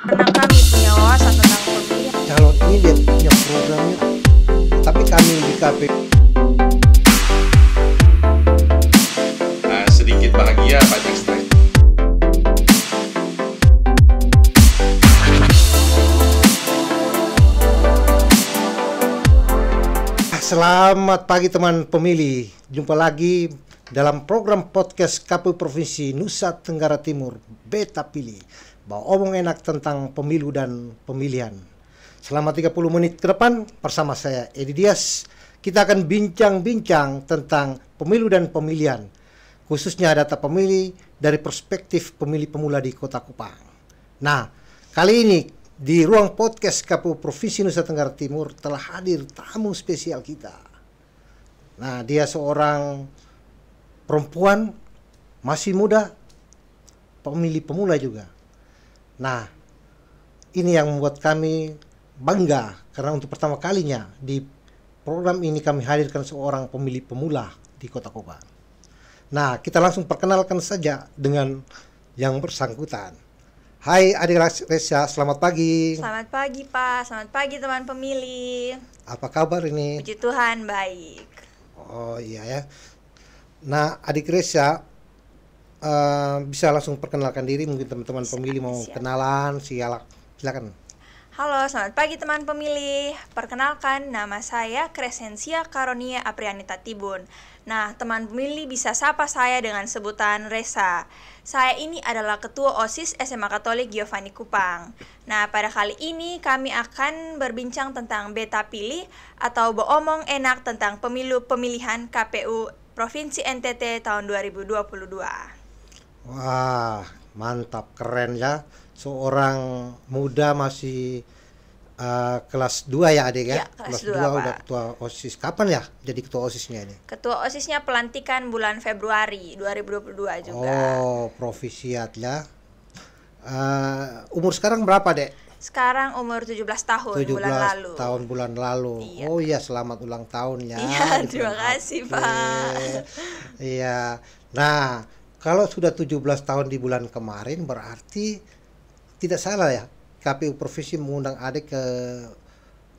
Karena kami punya wawasan tentang pemilihan. Calon ini dia punya programnya, tapi kami di KPU sedikit bahagia, banyak stres. Selamat pagi teman pemilih. Jumpa lagi dalam program podcast KPU Provinsi Nusa Tenggara Timur, Beta Pilih. Bawa omong enak tentang pemilu dan pemilihan. Selama 30 menit ke depan bersama saya Edi Dias, kita akan bincang-bincang tentang pemilu dan pemilihan, khususnya data pemilih dari perspektif pemilih pemula di Kota Kupang. Nah, kali ini di ruang podcast KPU Provinsi Nusa Tenggara Timur telah hadir tamu spesial kita. Nah, dia seorang perempuan masih muda, pemilih pemula juga. Nah, ini yang membuat kami bangga karena untuk pertama kalinya di program ini kami hadirkan seorang pemilih pemula di Kota Kupang. Nah, kita langsung perkenalkan saja dengan yang bersangkutan. Hai adik Resa, selamat pagi. Selamat pagi Pak, selamat pagi teman pemilih. Apa kabar ini? Puji Tuhan, baik. Oh iya ya. Nah, adik Resa, bisa langsung perkenalkan diri, mungkin teman-teman pemilih mau kenalan, silakan. Halo, selamat pagi teman pemilih. Perkenalkan, nama saya Crescentia Karonia Aprianita Tibun. Nah, teman pemilih bisa sapa saya dengan sebutan Resa. Saya ini adalah Ketua OSIS SMA Katolik Giovanni Kupang. Nah, pada kali ini kami akan berbincang tentang Beta Pilih atau beromong enak tentang pemilu pemilihan KPU Provinsi NTT tahun 2022. Wah, mantap, keren ya. Seorang muda masih kelas 2 ya adik ya? Ya, kelas 2 udah ketua OSIS. Kapan ya jadi ketua OSISnya ini? Ketua OSISnya pelantikan bulan Februari 2022 juga. Oh, profisiat ya. Umur sekarang berapa dek? Sekarang umur 17 tahun 17 bulan lalu. tahun bulan lalu. Iya. Oh iya, selamat ulang tahun ya. Iya, terima kasih Pak. Iya. Nah, kalau sudah 17 tahun di bulan kemarin berarti tidak salah ya, KPU Provinsi mengundang adik ke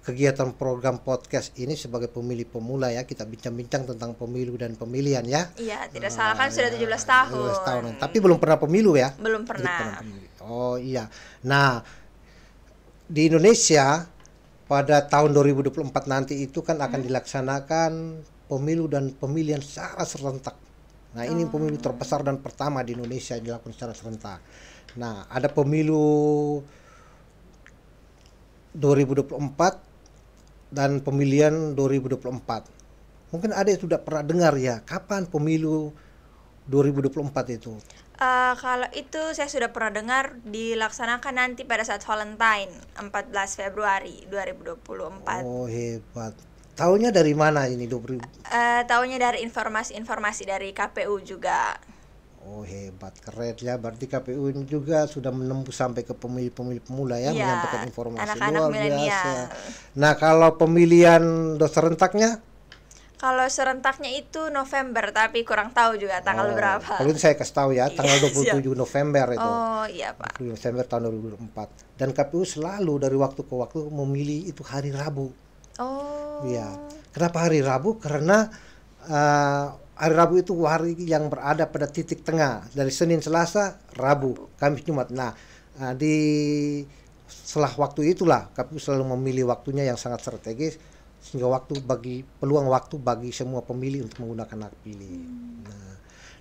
kegiatan program podcast ini sebagai pemilih pemula ya. Kita bincang-bincang tentang pemilu dan pemilihan ya. Iya, tidak salah kan sudah 17 tahun. 17 tahun. Tapi belum pernah pemilu ya? Belum pernah. Oh iya. Nah, di Indonesia pada tahun 2024 nanti itu kan akan dilaksanakan pemilu dan pemilihan secara serentak. Nah, ini pemilu terbesar dan pertama di Indonesia yang dilakukan secara serentak. Nah, ada pemilu 2024 dan pemilihan 2024. Mungkin ada yang sudah pernah dengar ya, kapan pemilu 2024 itu? Kalau itu saya sudah pernah dengar dilaksanakan nanti pada saat Valentine 14 Februari 2024. Oh, hebat. Tahunya dari mana ini? Tahunya dari informasi-informasi dari KPU juga. Oh, hebat, keren ya. Berarti KPU ini juga sudah menembus sampai ke pemilih-pemilih pemula ya, menyampaikan informasi anak-anak luar milenial. biasa. Nah, kalau pemilihan serentaknya? Kalau serentaknya itu November, tapi kurang tahu juga tanggal berapa. Kalau itu saya kasih tahu ya, tanggal 27 November itu. Oh iya Pak. 27 November tahun 2024. Dan KPU selalu dari waktu ke waktu memilih itu hari Rabu. Oh. Iya. Kenapa hari Rabu? Karena hari Rabu itu hari yang berada pada titik tengah dari Senin, Selasa, Rabu, Kamis, Jumat. Nah, di setelah waktu itulah KPU selalu memilih waktunya yang sangat strategis sehingga peluang waktu bagi semua pemilih untuk menggunakan hak pilih.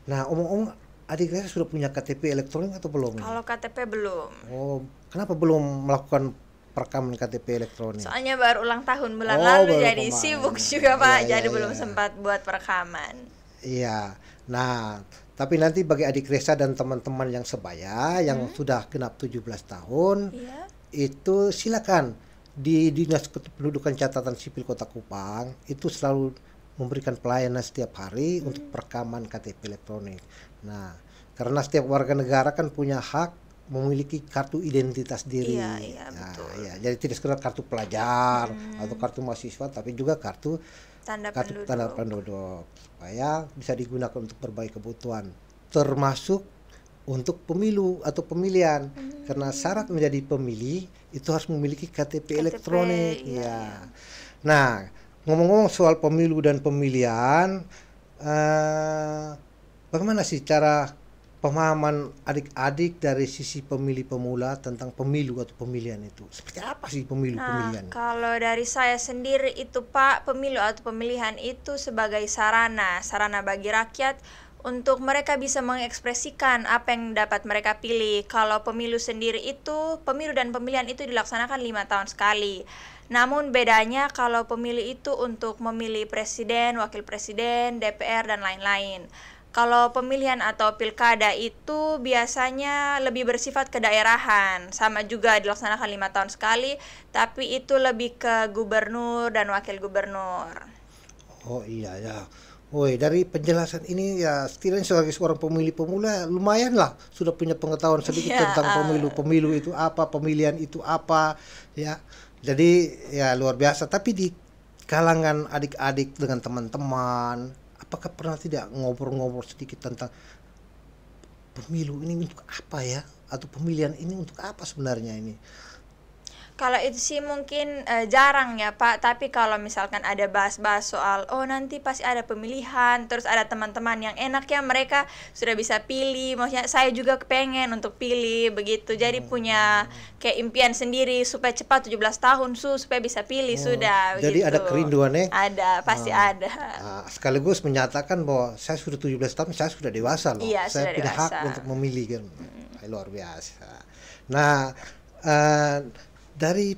Nah, omong-omong, adik saya sudah punya KTP elektronik atau belum? Kalau KTP belum. Oh, kenapa belum melakukan perekaman KTP elektronik? Soalnya baru ulang tahun bulan lalu, jadi sibuk juga Pak, jadi belum iya. sempat buat perekaman. Iya. Nah, tapi nanti bagi adik Resa dan teman-teman yang sebaya yang sudah genap 17 tahun, itu silakan di Dinas Kependudukan Catatan Sipil Kota Kupang itu selalu memberikan pelayanan setiap hari untuk perekaman KTP elektronik. Nah, karena setiap warga negara kan punya hak memiliki kartu identitas diri. Iya, betul. Ya, jadi tidak sekedar kartu pelajar atau kartu mahasiswa, tapi juga kartu tanda penduduk supaya bisa digunakan untuk berbagai kebutuhan, termasuk untuk pemilu atau pemilihan. Karena syarat menjadi pemilih itu harus memiliki KTP elektronik. iya. Ya. Nah, ngomong-ngomong soal pemilu dan pemilihan, bagaimana sih cara pemahaman adik-adik dari sisi pemilih pemula tentang pemilu atau pemilihan itu? Seperti apa sih pemilu pemilihan? Kalau dari saya sendiri itu Pak, pemilu atau pemilihan itu sebagai sarana bagi rakyat untuk mereka bisa mengekspresikan apa yang dapat mereka pilih. Kalau pemilu sendiri itu, pemilu dan pemilihan itu dilaksanakan 5 tahun sekali. Namun bedanya kalau pemilu itu untuk memilih presiden, wakil presiden, DPR, dan lain-lain. Kalau pemilihan atau pilkada itu biasanya lebih bersifat kedaerahan, sama juga dilaksanakan 5 tahun sekali, tapi itu lebih ke gubernur dan wakil gubernur. Oh iya ya. Woi, dari penjelasan ini ya setidaknya sebagai seorang pemilih pemula lumayan lah sudah punya pengetahuan sedikit tentang pemilu itu apa, pemilihan itu apa, ya. Jadi ya luar biasa. Tapi di kalangan adik-adik dengan teman-teman, apakah pernah tidak ngobrol-ngobrol sedikit tentang pemilu ini untuk apa ya? Atau pemilihan ini untuk apa sebenarnya ini? Kalau itu sih mungkin jarang ya Pak, tapi kalau misalkan ada bahas-bahas soal nanti pasti ada pemilihan, terus ada teman-teman yang enak ya mereka sudah bisa pilih, maksudnya saya juga kepengen untuk pilih begitu, jadi punya kayak impian sendiri supaya cepat 17 tahun supaya bisa pilih sudah. Jadi begitu. ada kerinduan ya? Ada, pasti ada. Sekaligus menyatakan bahwa saya sudah 17 tahun, saya sudah dewasa loh. Iya, saya sudah punya hak dewasa. untuk memilih kan. Luar biasa. Nah, dari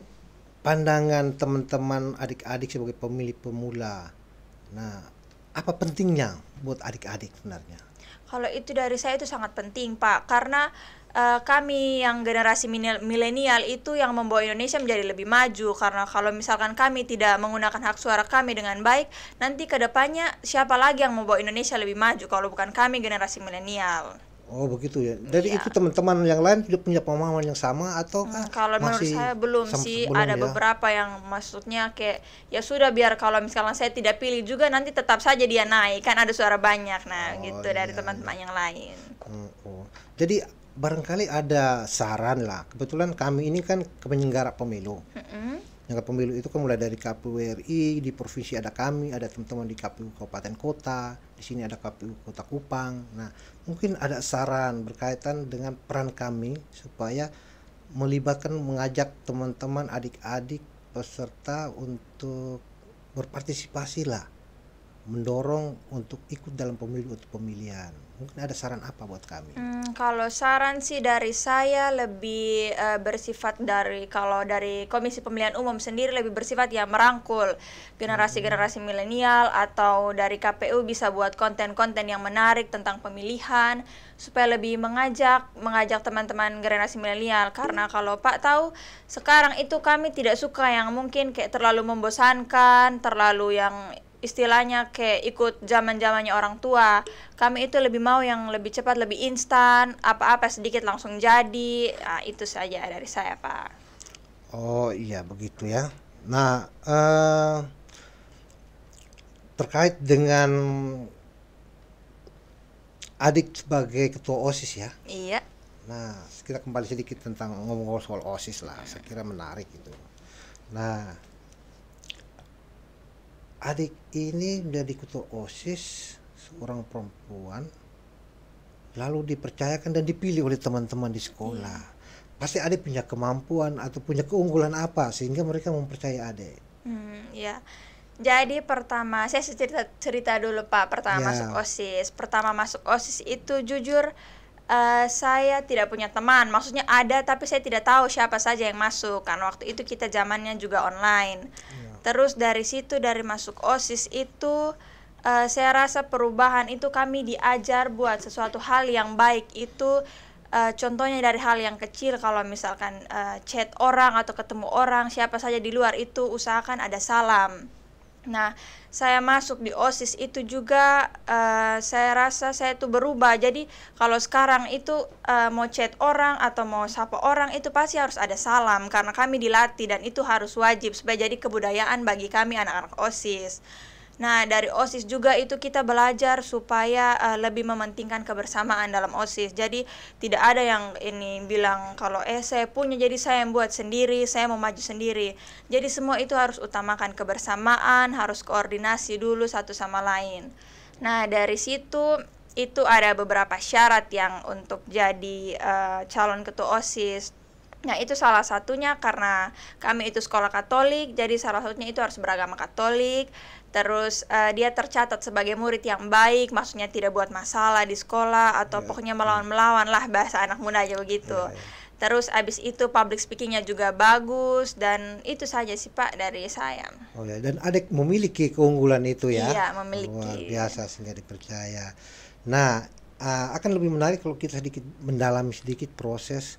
pandangan teman-teman adik-adik sebagai pemilih pemula, nah apa pentingnya buat adik-adik sebenarnya? Kalau itu dari saya itu sangat penting Pak, karena kami yang generasi milenial itu yang membawa Indonesia menjadi lebih maju. Karena kalau misalkan kami tidak menggunakan hak suara kami dengan baik, nanti kedepannya siapa lagi yang membawa Indonesia lebih maju kalau bukan kami generasi milenial. Oh begitu ya. Jadi Iya. itu teman-teman yang lain sudah punya pemahaman yang sama atau Kalau menurut saya belum sih, ada beberapa yang maksudnya kayak ya sudah biar kalau misalkan saya tidak pilih juga nanti tetap saja dia naik, kan ada suara banyak. Nah, gitu dari teman-teman yang lain. Jadi barangkali ada saran lah. Kebetulan kami ini kan penyelenggara pemilu. Penyelenggara pemilu itu kan mulai dari KPU RI, di provinsi ada kami, ada teman-teman di KPU kabupaten kota, di sini ada KPU Kota Kupang. Nah, mungkin ada saran berkaitan dengan peran kami supaya mengajak teman-teman adik-adik peserta untuk berpartisipasi lah, mendorong untuk ikut dalam pemilu atau pemilihan. Mungkin ada saran apa buat kami? Kalau saran sih dari saya lebih bersifat kalau dari Komisi Pemilihan Umum sendiri lebih bersifat ya merangkul generasi-generasi milenial, atau dari KPU bisa buat konten-konten yang menarik tentang pemilihan supaya lebih mengajak teman-teman generasi milenial. Karena kalau Pak tahu sekarang itu kami tidak suka yang mungkin kayak terlalu membosankan, terlalu yang istilahnya kayak ikut zaman-zamannya orang tua. Kami itu lebih mau yang lebih cepat, lebih instan, apa-apa sedikit langsung jadi. Nah, itu saja dari saya Pak. Oh iya begitu ya. Nah terkait dengan adik sebagai ketua OSIS ya. Iya. Nah kita kembali sedikit tentang ngomong-ngomong soal OSIS lah. Saya kira menarik itu. Nah adik ini menjadi ketua OSIS, seorang perempuan, lalu dipercayakan dan dipilih oleh teman-teman di sekolah. Pasti adik punya kemampuan atau punya keunggulan apa sehingga mereka mempercayai adik. Ya. Jadi pertama saya cerita dulu Pak. Masuk OSIS. Pertama masuk OSIS itu jujur saya tidak punya teman. Maksudnya ada tapi saya tidak tahu siapa saja yang masuk. Karena waktu itu kita zamannya juga online. Terus dari situ, dari masuk OSIS itu saya rasa perubahan itu kami diajar buat sesuatu hal yang baik itu, contohnya dari hal yang kecil. Kalau misalkan chat orang atau ketemu orang siapa saja di luar itu usahakan ada salam. Nah, saya masuk di OSIS itu juga saya rasa saya tuh berubah. Jadi kalau sekarang itu mau chat orang atau mau sapa orang itu pasti harus ada salam, karena kami dilatih dan itu harus wajib supaya jadi kebudayaan bagi kami anak-anak OSIS. Nah, dari OSIS juga itu kita belajar supaya lebih mementingkan kebersamaan dalam OSIS. Jadi tidak ada yang ini bilang kalau saya punya jadi saya yang buat sendiri, saya mau maju sendiri. Jadi semua itu harus utamakan kebersamaan, harus koordinasi dulu satu sama lain. Nah, dari situ itu ada beberapa syarat yang untuk jadi calon ketua OSIS. Nah, itu salah satunya karena kami itu sekolah Katolik, jadi salah satunya itu harus beragama Katolik. Terus dia tercatat sebagai murid yang baik, maksudnya tidak buat masalah di sekolah atau pokoknya melawan-melawan lah, bahasa anak muda aja begitu. Terus abis itu public speakingnya juga bagus, dan itu saja sih Pak dari saya. Oh ya, dan adik memiliki keunggulan itu ya? Iya, memiliki. Luar biasa sehingga dipercaya. Nah, akan lebih menarik kalau kita sedikit mendalami sedikit proses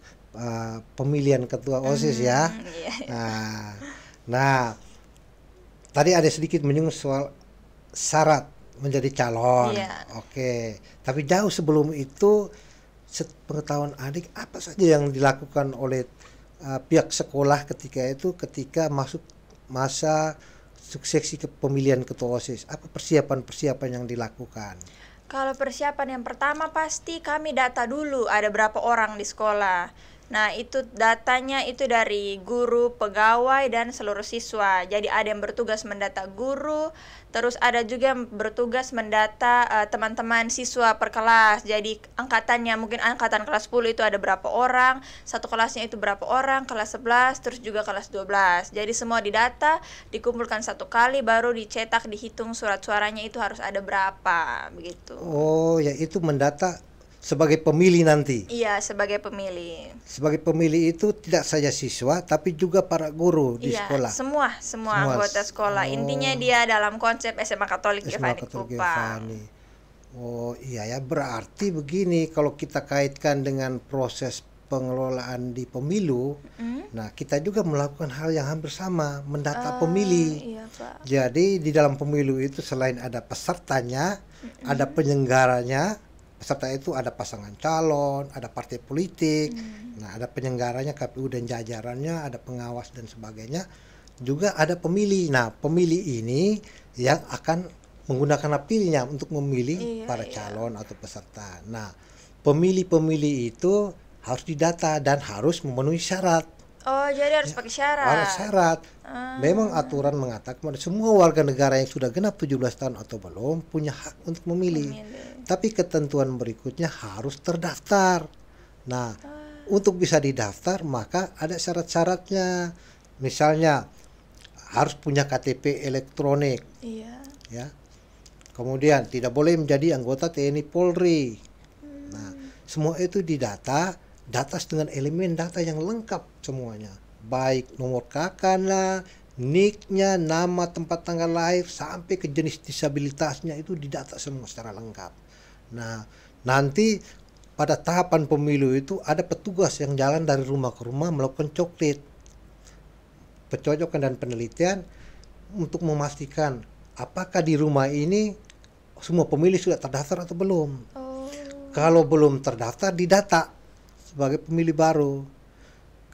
pemilihan ketua OSIS ya. Iya. Nah, tadi ada sedikit menyinggung soal syarat menjadi calon. Iya. Oke, tapi jauh sebelum itu, sepengetahuan adik apa saja yang dilakukan oleh pihak sekolah ketika masuk masa suksesi pemilihan ketua OSIS? Apa persiapan yang dilakukan? Kalau persiapan yang pertama pasti kami data dulu ada berapa orang di sekolah. Nah, itu datanya itu dari guru, pegawai, dan seluruh siswa. Jadi ada yang bertugas mendata guru, terus ada juga yang bertugas mendata teman-teman siswa per kelas. Jadi angkatannya, mungkin angkatan kelas 10 itu ada berapa orang, satu kelasnya itu berapa orang, kelas 11, terus juga kelas 12. Jadi semua didata, dikumpulkan satu kali, baru dicetak, dihitung surat suaranya itu harus ada berapa, begitu. Oh, ya itu mendata sebagai pemilih nanti. Iya, sebagai pemilih. Sebagai pemilih itu tidak saja siswa tapi juga para guru di sekolah. Semua anggota sekolah. Intinya dia dalam konsep SMA Katolik Giovanni Kupang. Oh iya ya, berarti begini kalau kita kaitkan dengan proses pengelolaan di pemilu, nah kita juga melakukan hal yang hampir sama, mendata pemilih. Iya, Pak. Jadi di dalam pemilu itu selain ada pesertanya, ada penyelenggaranya. Peserta itu ada pasangan calon, ada partai politik, nah ada penyelenggaranya KPU dan jajarannya, ada pengawas dan sebagainya, juga ada pemilih. Nah, pemilih ini yang akan menggunakan hak pilihnya untuk memilih para calon atau peserta. Nah, pemilih-pemilih itu harus didata dan harus memenuhi syarat. Oh, jadi harus pakai syarat. Harus syarat. Memang aturan mengatakan semua warga negara yang sudah genap 17 tahun atau belum punya hak untuk memilih. Tapi ketentuan berikutnya harus terdaftar. Nah, untuk bisa didaftar maka ada syarat-syaratnya. Misalnya harus punya KTP elektronik. Iya. Ya. Kemudian tidak boleh menjadi anggota TNI Polri. Nah, semua itu didata dengan elemen data yang lengkap semuanya, baik nomor KK lah, NIK-nya, nama tempat tanggal lahir, sampai ke jenis disabilitasnya itu didata semua secara lengkap. Nah, nanti pada tahapan pemilu itu ada petugas yang jalan dari rumah ke rumah melakukan coklit, pencocokan dan penelitian untuk memastikan apakah di rumah ini semua pemilih sudah terdaftar atau belum. Kalau belum terdaftar, didata sebagai pemilih baru.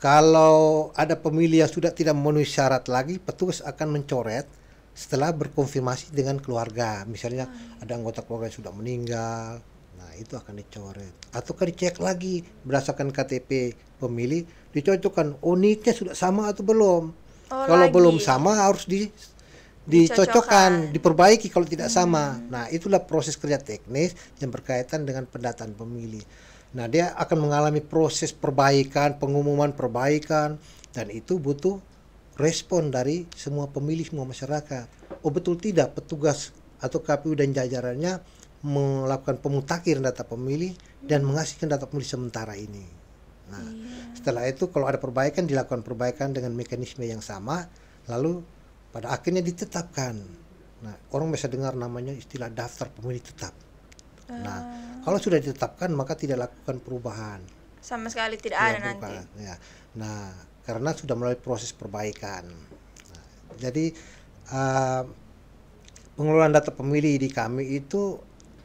Kalau ada pemilih yang sudah tidak memenuhi syarat lagi, petugas akan mencoret setelah berkonfirmasi dengan keluarga. Misalnya ada anggota keluarga yang sudah meninggal, nah itu akan dicoret. Ataukah dicek lagi berdasarkan KTP pemilih, dicocokkan, NIK-nya sudah sama atau belum. Kalau belum sama harus dicocokkan, diperbaiki kalau tidak sama. Nah, itulah proses kerja teknis yang berkaitan dengan pendataan pemilih. Nah, dia akan mengalami proses perbaikan, pengumuman perbaikan, dan itu butuh respon dari semua pemilih, semua masyarakat. Oh betul tidak, petugas atau KPU dan jajarannya melakukan pemutakiran data pemilih dan mengasihkan data pemilih sementara ini. Nah, setelah itu kalau ada perbaikan, dilakukan perbaikan dengan mekanisme yang sama, lalu pada akhirnya ditetapkan. Nah, orang bisa dengar namanya istilah daftar pemilih tetap. Nah, kalau sudah ditetapkan maka tidak lakukan perubahan. Sama sekali tidak ada nanti. Ya. Nah, karena sudah melalui proses perbaikan. Nah, jadi pengelolaan data pemilih di kami itu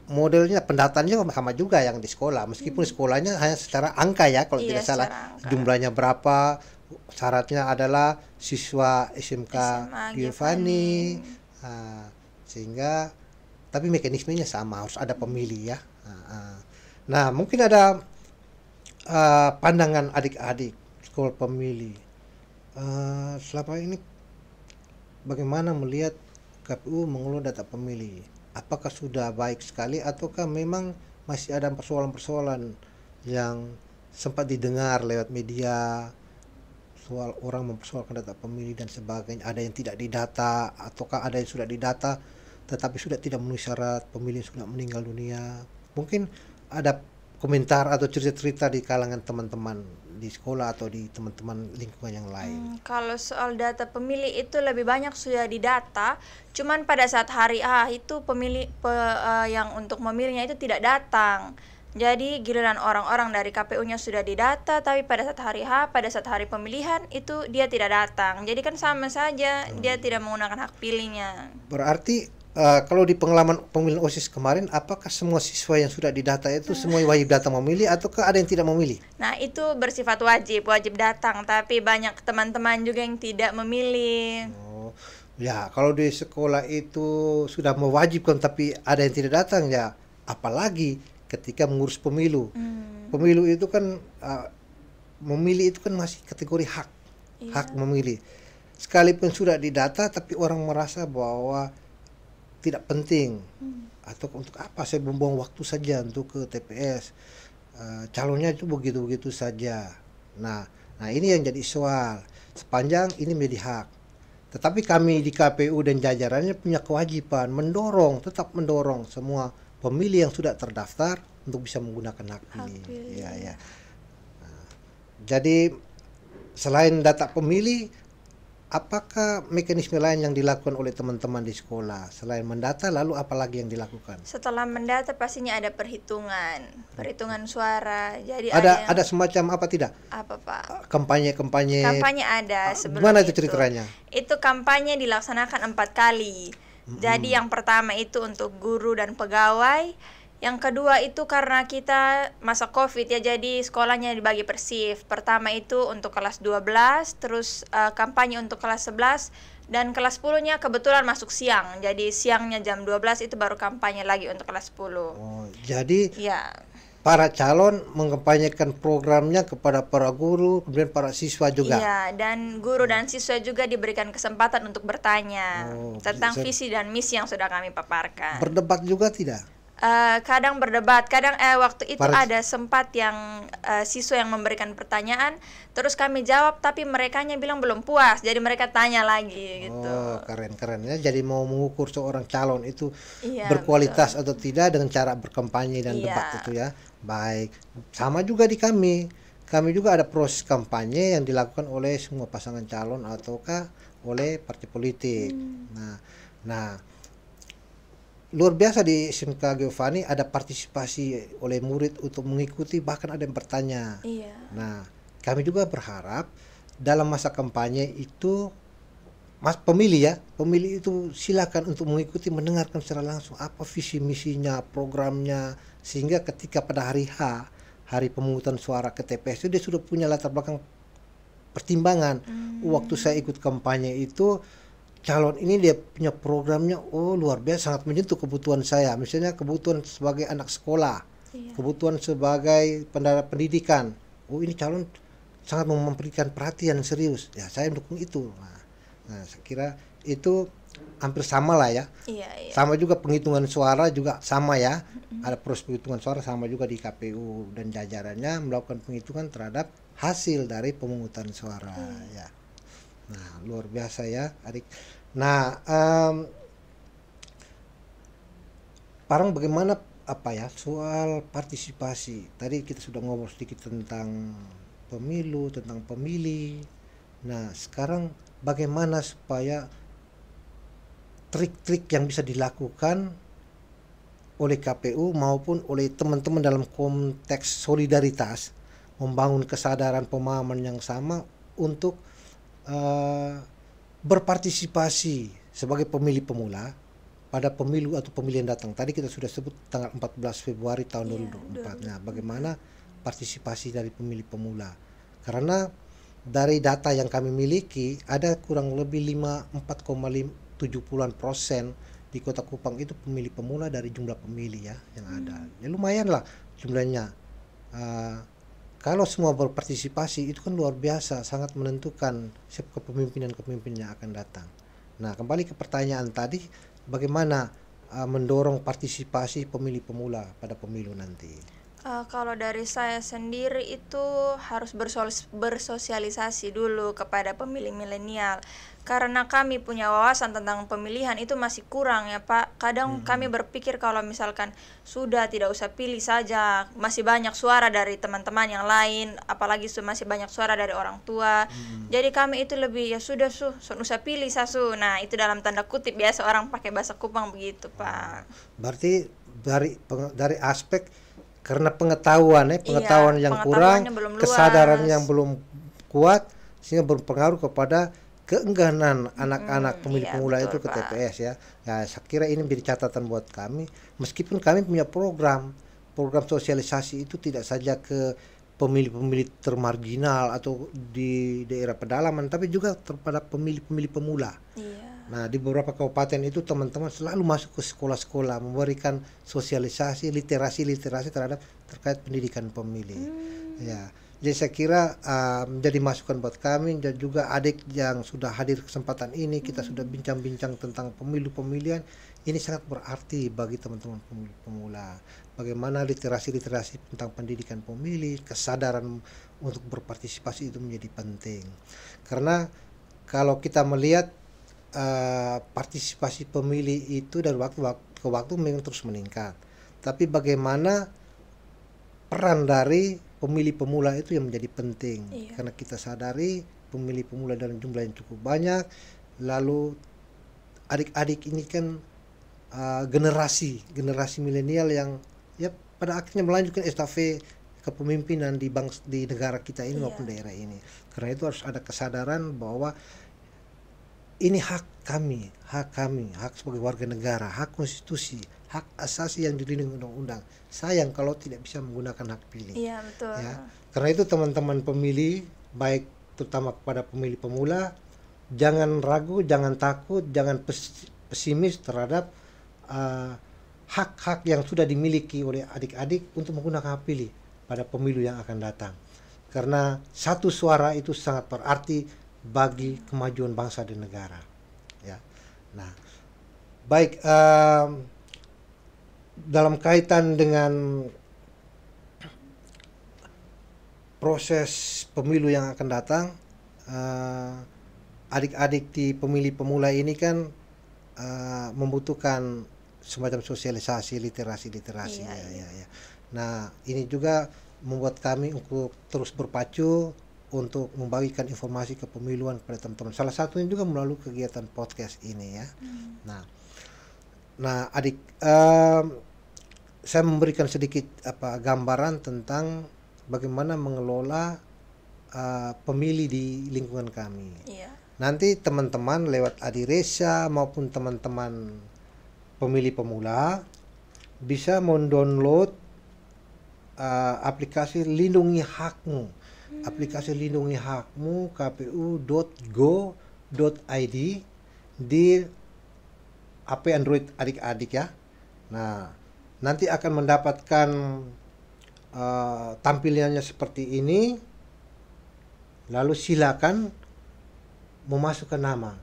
modelnya pendataannya sama juga yang di sekolah, meskipun sekolahnya hanya secara angka ya, kalau tidak salah jumlahnya berapa, syaratnya adalah siswa SMK Giovanni, Sehingga tapi mekanismenya sama, harus ada pemilih ya. Nah, mungkin ada pandangan adik-adik sekolah pemilih selama ini bagaimana melihat KPU mengelola data pemilih? Apakah sudah baik sekali ataukah memang masih ada persoalan-persoalan yang sempat didengar lewat media, soal orang mempersoalkan data pemilih dan sebagainya, ada yang tidak didata ataukah ada yang sudah didata tetapi sudah tidak memenuhi syarat, pemilih sudah meninggal dunia? Mungkin ada komentar atau cerita-cerita di kalangan teman-teman di sekolah atau di teman-teman lingkungan yang lain. Kalau soal data pemilih itu lebih banyak sudah didata, cuman pada saat hari H itu yang untuk memilihnya itu tidak datang. Jadi giliran orang-orang dari KPU-nya sudah didata, tapi pada saat hari H, pada saat hari pemilihan itu dia tidak datang. Jadi kan sama saja, dia tidak menggunakan hak pilihnya. Berarti kalau di pengalaman pemilihan OSIS kemarin, apakah semua siswa yang sudah didata itu semua wajib datang memilih ataukah ada yang tidak memilih? Nah, itu bersifat wajib datang, tapi banyak teman-teman juga yang tidak memilih. Oh, ya kalau di sekolah itu sudah mewajibkan tapi ada yang tidak datang, ya apalagi ketika mengurus pemilu. Pemilu itu kan memilih itu kan masih kategori hak, hak memilih. Sekalipun sudah didata tapi orang merasa bahwa tidak penting atau untuk apa saya membuang waktu saja untuk ke TPS, calonnya itu begitu-begitu saja. Nah ini yang jadi soal, sepanjang ini menjadi hak. Tetapi kami di KPU dan jajarannya punya kewajiban tetap mendorong semua pemilih yang sudah terdaftar untuk bisa menggunakan hak pilih. Ya. Nah, jadi selain data pemilih, apakah mekanisme lain yang dilakukan oleh teman-teman di sekolah selain mendata, lalu apalagi yang dilakukan? Setelah mendata pastinya ada perhitungan suara. Jadi ada semacam apa tidak? Apa Pak? Kampanye ada sebelum gimana itu ceritanya? Itu kampanye dilaksanakan 4 kali. Jadi yang pertama itu untuk guru dan pegawai. Yang kedua itu karena kita masa COVID ya, jadi sekolahnya dibagi per shift. Pertama itu untuk kelas 12, terus kampanye untuk kelas 11, dan kelas 10-nya kebetulan masuk siang. Jadi siangnya jam 12 itu baru kampanye lagi untuk kelas 10. Oh, jadi ya, para calon mengkampanyekan programnya kepada para guru, kemudian para siswa juga. Iya, dan guru dan siswa juga diberikan kesempatan untuk bertanya tentang visi dan misi yang sudah kami paparkan. Berdebat juga tidak? Kadang berdebat, kadang waktu itu ada sempat yang siswa yang memberikan pertanyaan, terus kami jawab, tapi merekanya bilang belum puas, jadi mereka tanya lagi gitu. Oh, keren ya. Jadi mau mengukur seorang calon itu berkualitas atau tidak dengan cara berkampanye dan debat itu ya. Baik, sama juga di kami. Kami juga ada proses kampanye yang dilakukan oleh semua pasangan calon ataukah oleh partai politik. Nah, luar biasa di SMK Giovanni ada partisipasi oleh murid untuk mengikuti, bahkan ada yang bertanya. Nah, kami juga berharap dalam masa kampanye itu pemilih itu silakan untuk mengikuti, mendengarkan secara langsung apa visi misinya, programnya, sehingga ketika pada hari H, hari pemungutan suara ke TPS itu dia sudah punya latar belakang pertimbangan. Waktu saya ikut kampanye itu calon ini dia punya programnya, luar biasa, sangat menyentuh kebutuhan saya. Misalnya kebutuhan sebagai anak sekolah, kebutuhan sebagai pendidikan. Ini calon sangat memberikan perhatian serius. Ya, saya mendukung itu. Nah, saya kira itu hampir sama lah ya. Sama juga penghitungan suara juga sama ya. Ada proses penghitungan suara sama juga di KPU dan jajarannya melakukan penghitungan terhadap hasil dari pemungutan suara ya. Nah, luar biasa ya, adik. Nah, Parang bagaimana soal partisipasi. Tadi kita sudah ngobrol sedikit tentang pemilu, tentang pemilih. Nah, sekarang bagaimana supaya trik-trik yang bisa dilakukan oleh KPU maupun oleh teman-teman dalam konteks solidaritas, membangun kesadaran pemahaman yang sama untuk berpartisipasi sebagai pemilih pemula pada pemilu atau pemilihan datang. Tadi kita sudah sebut tanggal 14 Februari tahun 2024. Nah, bagaimana partisipasi dari pemilih pemula? Karena dari data yang kami miliki ada kurang lebih 4,70% di di Kota Kupang itu pemilih pemula dari jumlah pemilih ya yang ada. Ya lumayan lah jumlahnya. Kalau semua berpartisipasi itu kan luar biasa, sangat menentukan siapa kepemimpinan yang akan datang. Nah, kembali ke pertanyaan tadi, bagaimana mendorong partisipasi pemilih pemula pada pemilu nanti? Kalau dari saya sendiri itu harus bersosialisasi dulu kepada pemilih milenial, karena kami punya wawasan tentang pemilihan itu masih kurang ya Pak. Kadang kami berpikir kalau misalkan sudah tidak usah pilih saja, masih banyak suara dari teman-teman yang lain, apalagi masih banyak suara dari orang tua. Jadi kami itu lebih ya sudah usah pilih sasu. Nah itu dalam tanda kutip, biasa orang pakai bahasa Kupang begitu Pak. Berarti dari aspek karena pengetahuan yang kurang, kesadaran yang belum kuat, sehingga berpengaruh kepada keengganan anak-anak pemilih pemula itu ke TPS ya. Nah, saya kira ini menjadi catatan buat kami. Meskipun kami punya program sosialisasi itu tidak saja ke pemilih-pemilih termarginal atau di daerah pedalaman, tapi juga kepada pemilih-pemilih pemula. Nah, di beberapa kabupaten itu teman-teman selalu masuk ke sekolah-sekolah memberikan sosialisasi literasi terkait pendidikan pemilih. Ya, jadi saya kira menjadi masukan buat kami dan juga adik yang sudah hadir kesempatan ini, kita sudah bincang-bincang tentang pemilihan. Ini sangat berarti bagi teman-teman pemilih pemula. Bagaimana literasi tentang pendidikan pemilih, kesadaran untuk berpartisipasi itu menjadi penting. Karena kalau kita melihat partisipasi pemilih itu dari waktu ke waktu memang terus meningkat. Tapi bagaimana peran dari pemilih pemula itu yang menjadi penting. Karena kita sadari pemilih pemula dalam jumlah yang cukup banyak. Lalu adik-adik ini kan generasi milenial yang ya pada akhirnya melanjutkan estafet kepemimpinan di negara kita ini maupun daerah ini. Karena itu harus ada kesadaran bahwa ini hak kami, hak sebagai warga negara, hak konstitusi, hak asasi yang dilindungi undang-undang. Sayang kalau tidak bisa menggunakan hak pilih. Iya, betul. Ya. Karena itu teman-teman pemilih, baik terutama kepada pemilih pemula, jangan ragu, jangan takut, jangan pesimis terhadap hak-hak yang sudah dimiliki oleh adik-adik untuk menggunakan hak pilih pada pemilu yang akan datang. Karena satu suara itu sangat berarti bagi kemajuan bangsa dan negara. Ya. Nah, baik dalam kaitan dengan proses pemilu yang akan datang, adik-adik di pemilih pemula ini kan membutuhkan semacam sosialisasi literasi. Ya. Nah, ini juga membuat kami untuk terus berpacu untuk membagikan informasi kepemiluan kepada teman-teman. Salah satunya juga melalui kegiatan podcast ini ya. Nah adik, saya memberikan sedikit gambaran tentang bagaimana mengelola pemilih di lingkungan kami. Nanti teman-teman lewat Adiresa maupun teman-teman pemilih pemula bisa mendownload aplikasi Lindungi Hakmu. Aplikasi Lindungi Hakmu kpu.go.id di HP Android adik-adik ya. Nah, nanti akan mendapatkan tampilannya seperti ini. Lalu silakan memasukkan nama.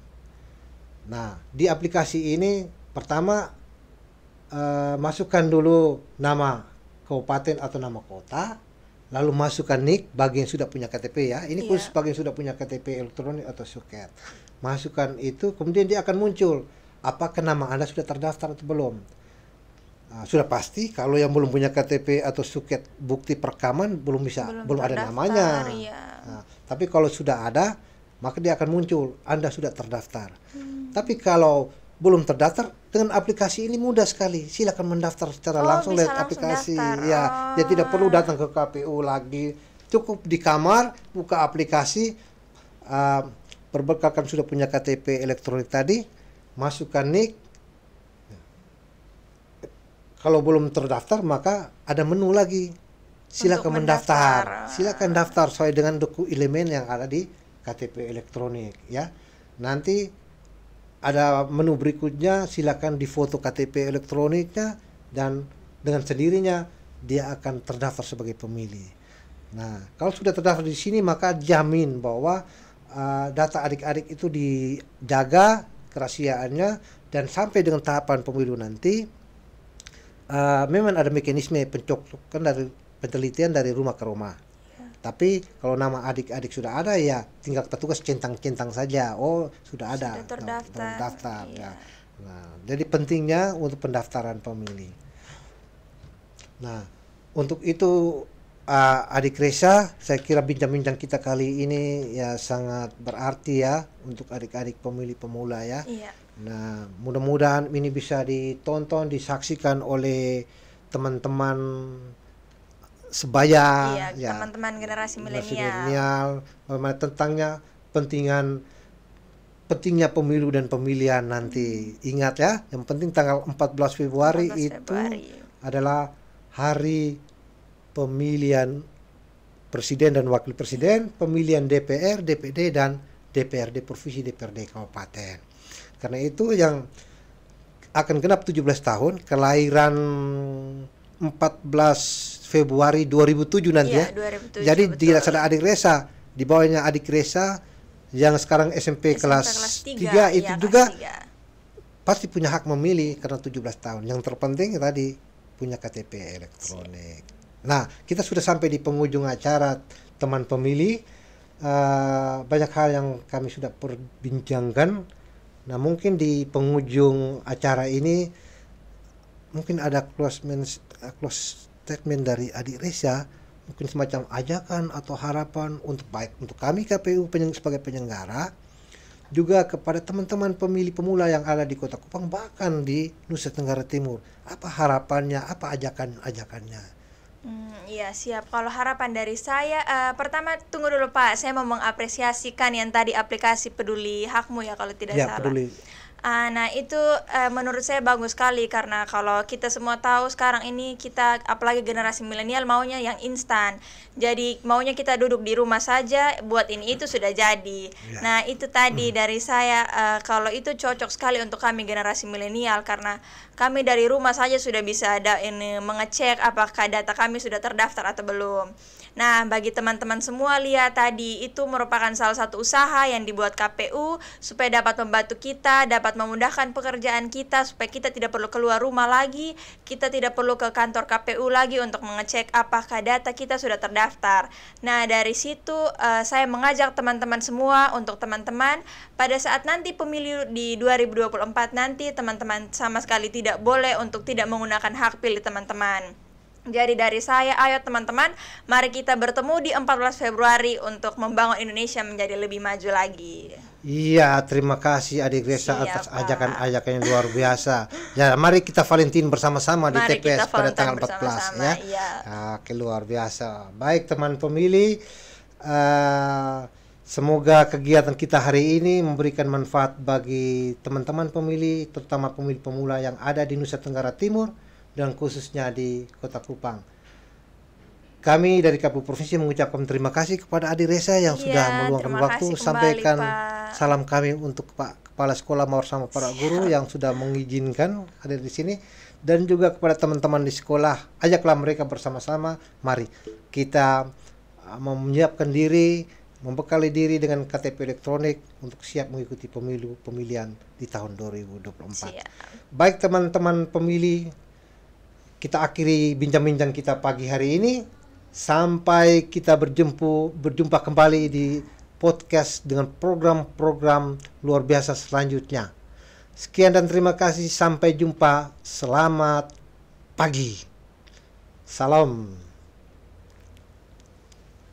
Nah, di aplikasi ini pertama masukkan dulu nama kabupaten atau nama kota. Lalu masukkan NIK bagi yang sudah punya KTP ya. Ini khusus bagi yang sudah punya KTP elektronik atau suket. Masukkan itu, kemudian dia akan muncul apakah nama Anda sudah terdaftar atau belum. Sudah pasti kalau yang belum punya KTP atau suket bukti perekaman belum ada namanya. Nah, tapi kalau sudah ada, maka dia akan muncul Anda sudah terdaftar. Tapi kalau belum terdaftar, dengan aplikasi ini mudah sekali. Silakan mendaftar secara langsung lewat aplikasi. Ya, dia tidak perlu datang ke KPU lagi. Cukup di kamar buka aplikasi, berbekalkan sudah punya KTP elektronik tadi, masukkan NIK. Kalau belum terdaftar, maka ada menu lagi. Silakan mendaftar. Silakan daftar sesuai dengan elemen yang ada di KTP elektronik. Ya, nanti ada menu berikutnya, silakan difoto KTP elektroniknya dan dengan sendirinya dia akan terdaftar sebagai pemilih. Nah, kalau sudah terdaftar di sini maka jamin bahwa data adik-adik itu dijaga kerahasiaannya, dan sampai dengan tahapan pemilu nanti memang ada mekanisme pencoklokan dari penelitian dari rumah ke rumah. Tapi kalau nama adik-adik sudah ada, ya tinggal petugas centang-centang saja. Oh, sudah ada. Sudah terdaftar. Ya. Nah, jadi pentingnya untuk pendaftaran pemilih. Nah, untuk itu adik Resa, saya kira bincang-bincang kita kali ini ya sangat berarti ya untuk adik-adik pemilih pemula ya. Iya. Nah, mudah-mudahan ini bisa ditonton, disaksikan oleh teman-teman sebaya, Iya, ya, teman-teman generasi milenial. milenial, bagaimana tentangnya pentingnya pemilu dan pemilihan nanti. Ingat ya, yang penting tanggal 14 Februari 14 itu Februari. adalah hari pemilihan presiden dan wakil presiden, pemilihan DPR, DPD dan DPRD provinsi, DPRD kabupaten. Karena itu yang akan genap 17 tahun, kelahiran 14 Februari 2007 nanti ya. 2007, Jadi betul. tidak ada adik Resa, di bawahnya adik Resa yang sekarang SMP kelas 3 itu iya, juga kelas 3. pasti punya hak memilih karena 17 tahun. Yang terpenting tadi punya KTP elektronik. Nah, kita sudah sampai di penghujung acara teman pemilih. Banyak hal yang kami sudah perbincangkan. Nah, mungkin di penghujung acara ini mungkin ada close statement dari adik Resa, mungkin semacam ajakan atau harapan untuk baik untuk kami KPU sebagai penyelenggara, juga kepada teman-teman pemilih pemula yang ada di Kota Kupang bahkan di Nusa Tenggara Timur. Apa harapannya, apa ajakannya? Iya, siap. Kalau harapan dari saya, pertama tunggu dulu Pak, saya mau mengapresiasikan yang tadi aplikasi Peduli Hakmu ya kalau tidak Ya, salah. peduli. Nah itu menurut saya bagus sekali, karena kalau kita semua tahu sekarang ini kita apalagi generasi milenial maunya yang instan. Jadi maunya kita duduk di rumah saja buat ini itu sudah jadi. Ya. Nah itu tadi dari saya, kalau itu cocok sekali untuk kami generasi milenial, karena kami dari rumah saja sudah bisa mengecek apakah data kami sudah terdaftar atau belum. Nah, bagi teman-teman semua, lihat tadi itu merupakan salah satu usaha yang dibuat KPU supaya dapat membantu kita, dapat memudahkan pekerjaan kita, supaya kita tidak perlu keluar rumah lagi, kita tidak perlu ke kantor KPU lagi untuk mengecek apakah data kita sudah terdaftar. Nah, dari situ saya mengajak teman-teman semua, untuk teman-teman pada saat nanti pemilu di 2024 nanti, teman-teman sama sekali tidak boleh untuk tidak menggunakan hak pilih teman-teman. Jadi dari saya, ayo teman-teman, mari kita bertemu di 14 Februari untuk membangun Indonesia menjadi lebih maju lagi. Iya, terima kasih adik Resa atas Pak. ajakan-ajakan yang luar biasa. Ya, mari kita Valentine bersama-sama di Mari TPS kita pada Valentine tanggal 14 bersama-sama, ya. iya. Oke, luar biasa. Baik teman pemilih, semoga kegiatan kita hari ini memberikan manfaat bagi teman-teman pemilih, terutama pemilih pemula yang ada di Nusa Tenggara Timur dan khususnya di Kota Kupang. Kami dari KPU Provinsi mengucapkan terima kasih kepada adik Resa yang sudah meluangkan waktu. Sampaikan salam kami untuk Pak Kepala Sekolah bersama para guru yang sudah mengizinkan hadir di sini, dan juga kepada teman-teman di sekolah. Ajaklah mereka bersama-sama. Mari kita menyiapkan diri, membekali diri dengan KTP elektronik untuk siap mengikuti pemilihan di tahun 2024. Siap. Baik teman-teman pemilih, kita akhiri bincang-bincang kita pagi hari ini. Sampai kita berjumpa kembali di podcast dengan program-program luar biasa selanjutnya. Sekian dan terima kasih. Sampai jumpa. Selamat pagi. Salam.